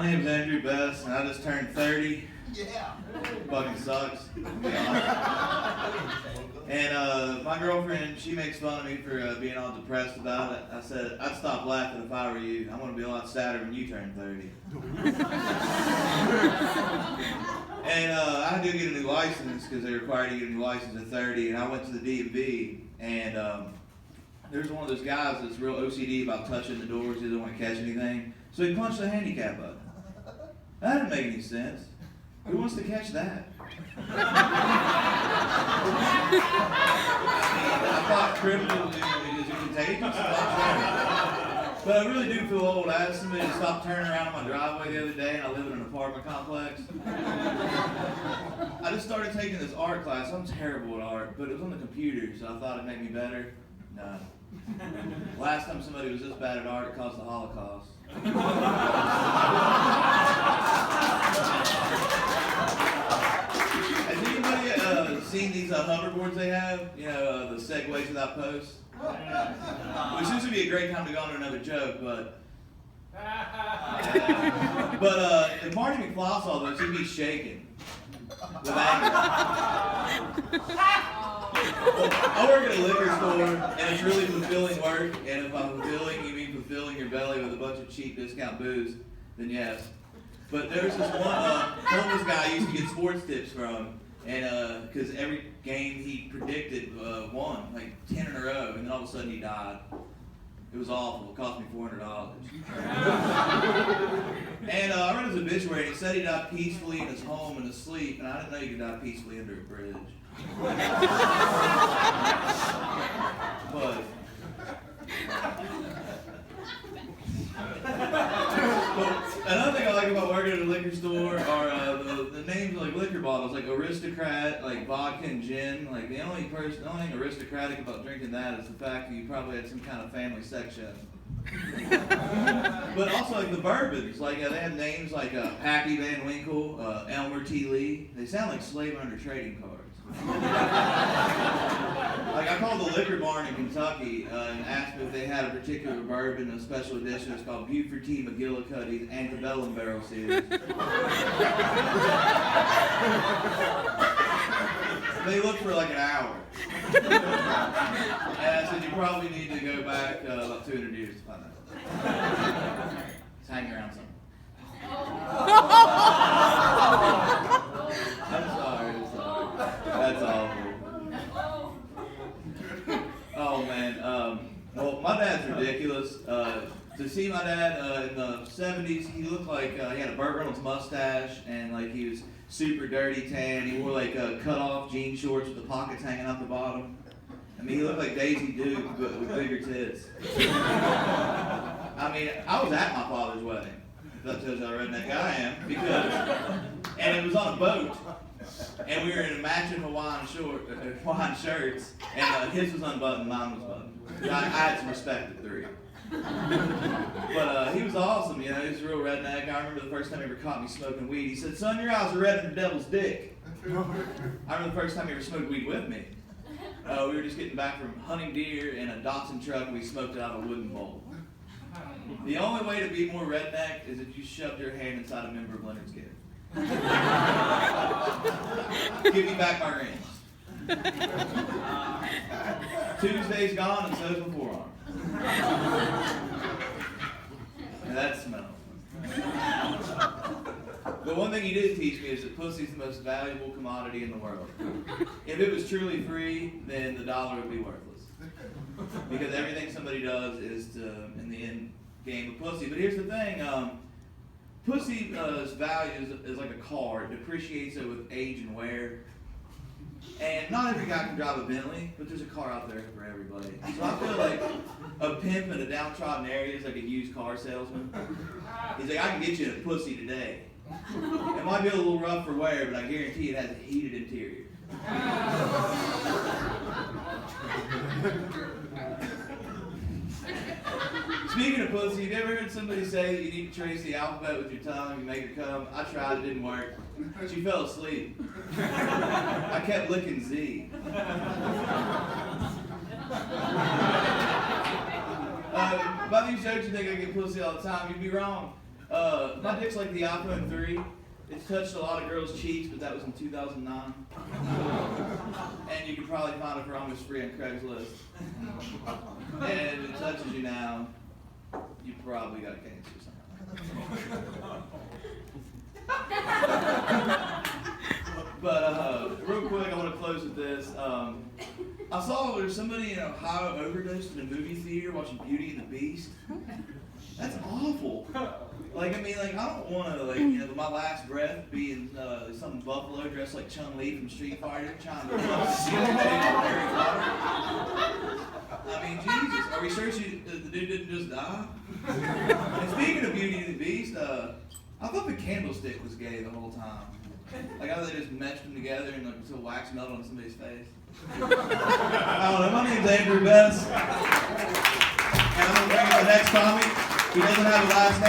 name's Andrew Bess, and I just turned 30. Yeah. Fucking sucks. And my girlfriend, she makes fun of me for being all depressed about it. I said, I'd stop laughing if I were you. I'm going to be a lot sadder when you turn 30. And I had to get a new license because they required you to get a new license at 30. And I went to the DMV, and there's one of those guys that's real OCD about touching the doors. He doesn't want to catch anything. So he punched the handicap button. That didn't make any sense. Who wants to catch that? I thought criminal is contagious. But I really do feel old. I asked somebody to stop turning around on my driveway the other day, and I live in an apartment complex. I just started taking this art class. I'm terrible at art, but it was on the computer, so I thought it'd make me better. No. Last time somebody was this bad at art, it caused the Holocaust. Has anybody seen these hoverboards they have? You know, the segways without posts? Which seems to be a great time to go on to another joke, but... if Marty McFly saw those, he'd be shaking with anger. I work at a liquor store, and it's really fulfilling work, and if by fulfilling, you mean fulfilling your belly with a bunch of cheap discount booze, then yes. But there's this one homeless guy I used to get sports tips from, and because every game he predicted won, like 10 in a row, and then all of a sudden he died. It was awful. It cost me $400. And I read his obituary, and it said he died peacefully in his home and asleep, and I didn't know you could die peacefully under a bridge. But another thing I like about working at a liquor store are the names of like liquor bottles, like Aristocrat, like vodka and gin. Like the only thing aristocratic about drinking that is the fact that you probably had some kind of family section. But also like the bourbons, like they have names like Pappy Van Winkle, Elmer T. Lee. They sound like slave under trading cards. Like I called the liquor barn in Kentucky and asked them if they had a particular bourbon, a special edition. It's called Buford T. McGillicuddy's Antebellum Barrel Series. They looked for like an hour. And I said, you probably need to go back about 200 years to find out. Just hang around somewhere. I'm sorry. That's awful. Oh man, well my dad's ridiculous. To see my dad in the 70s, he looked like he had a Burt Reynolds mustache and like he was super dirty tan. He wore like cut off jean shorts with the pockets hanging out the bottom. I mean, he looked like Daisy Duke but with bigger tits. I mean, I was at my father's wedding. If that tells you how redneck I am, and it was on a boat. And we were in matching Hawaiian shirts, and his was unbuttoned, mine was buttoned. I had some respect at 3. But he was awesome, you know, he was a real redneck. I remember the first time he ever caught me smoking weed. He said, son, your eyes are red as the devil's dick. I remember the first time he ever smoked weed with me. We were just getting back from hunting deer in a Datsun truck, and we smoked it out of a wooden bowl. The only way to be more redneck is if you shoved your hand inside a member of Leonard's Skin. Give me back my rings. Tuesday's gone and so's my forearm. And that smells. But one thing he did teach me is that pussy's the most valuable commodity in the world. If it was truly free, then the dollar would be worthless. Because everything somebody does is to, in the end game of pussy. But here's the thing, pussy's value is like a car. It depreciates it with age and wear. And not every guy can drive a Bentley, but there's a car out there for everybody. So I feel like a pimp in a downtrodden area is like a used car salesman. He's like, I can get you a pussy today. It might be a little rough for wear, but I guarantee it has a heated interior. Speaking of pussy, have you ever heard somebody say that you need to trace the alphabet with your tongue and make her come? I tried, it didn't work. She fell asleep. I kept licking Z. By these jokes, you think I get pussy all the time. You'd be wrong. My dick's like the iPhone 3. It's touched a lot of girls' cheeks, but that was in 2009. And you can probably find it for almost free on Craigslist. And if it touches you now, you probably got cancer or something. But real quick, I want to close with this. I saw there's somebody in Ohio overdosed in a movie theater watching Beauty and the Beast. That's awful. I don't want to, my last breath be in some buffalo dressed like Chun-Li from Street Fighter trying to steal Harry Potter. I mean, Jesus, are we sure the dude didn't just die? And speaking of Beauty and the Beast, I thought the candlestick was gay the whole time. I thought they just meshed them together and put wax melt on somebody's face. I don't know, my name's Andrew Bess. And I'm going to bring up the next comic. He doesn't have a last name.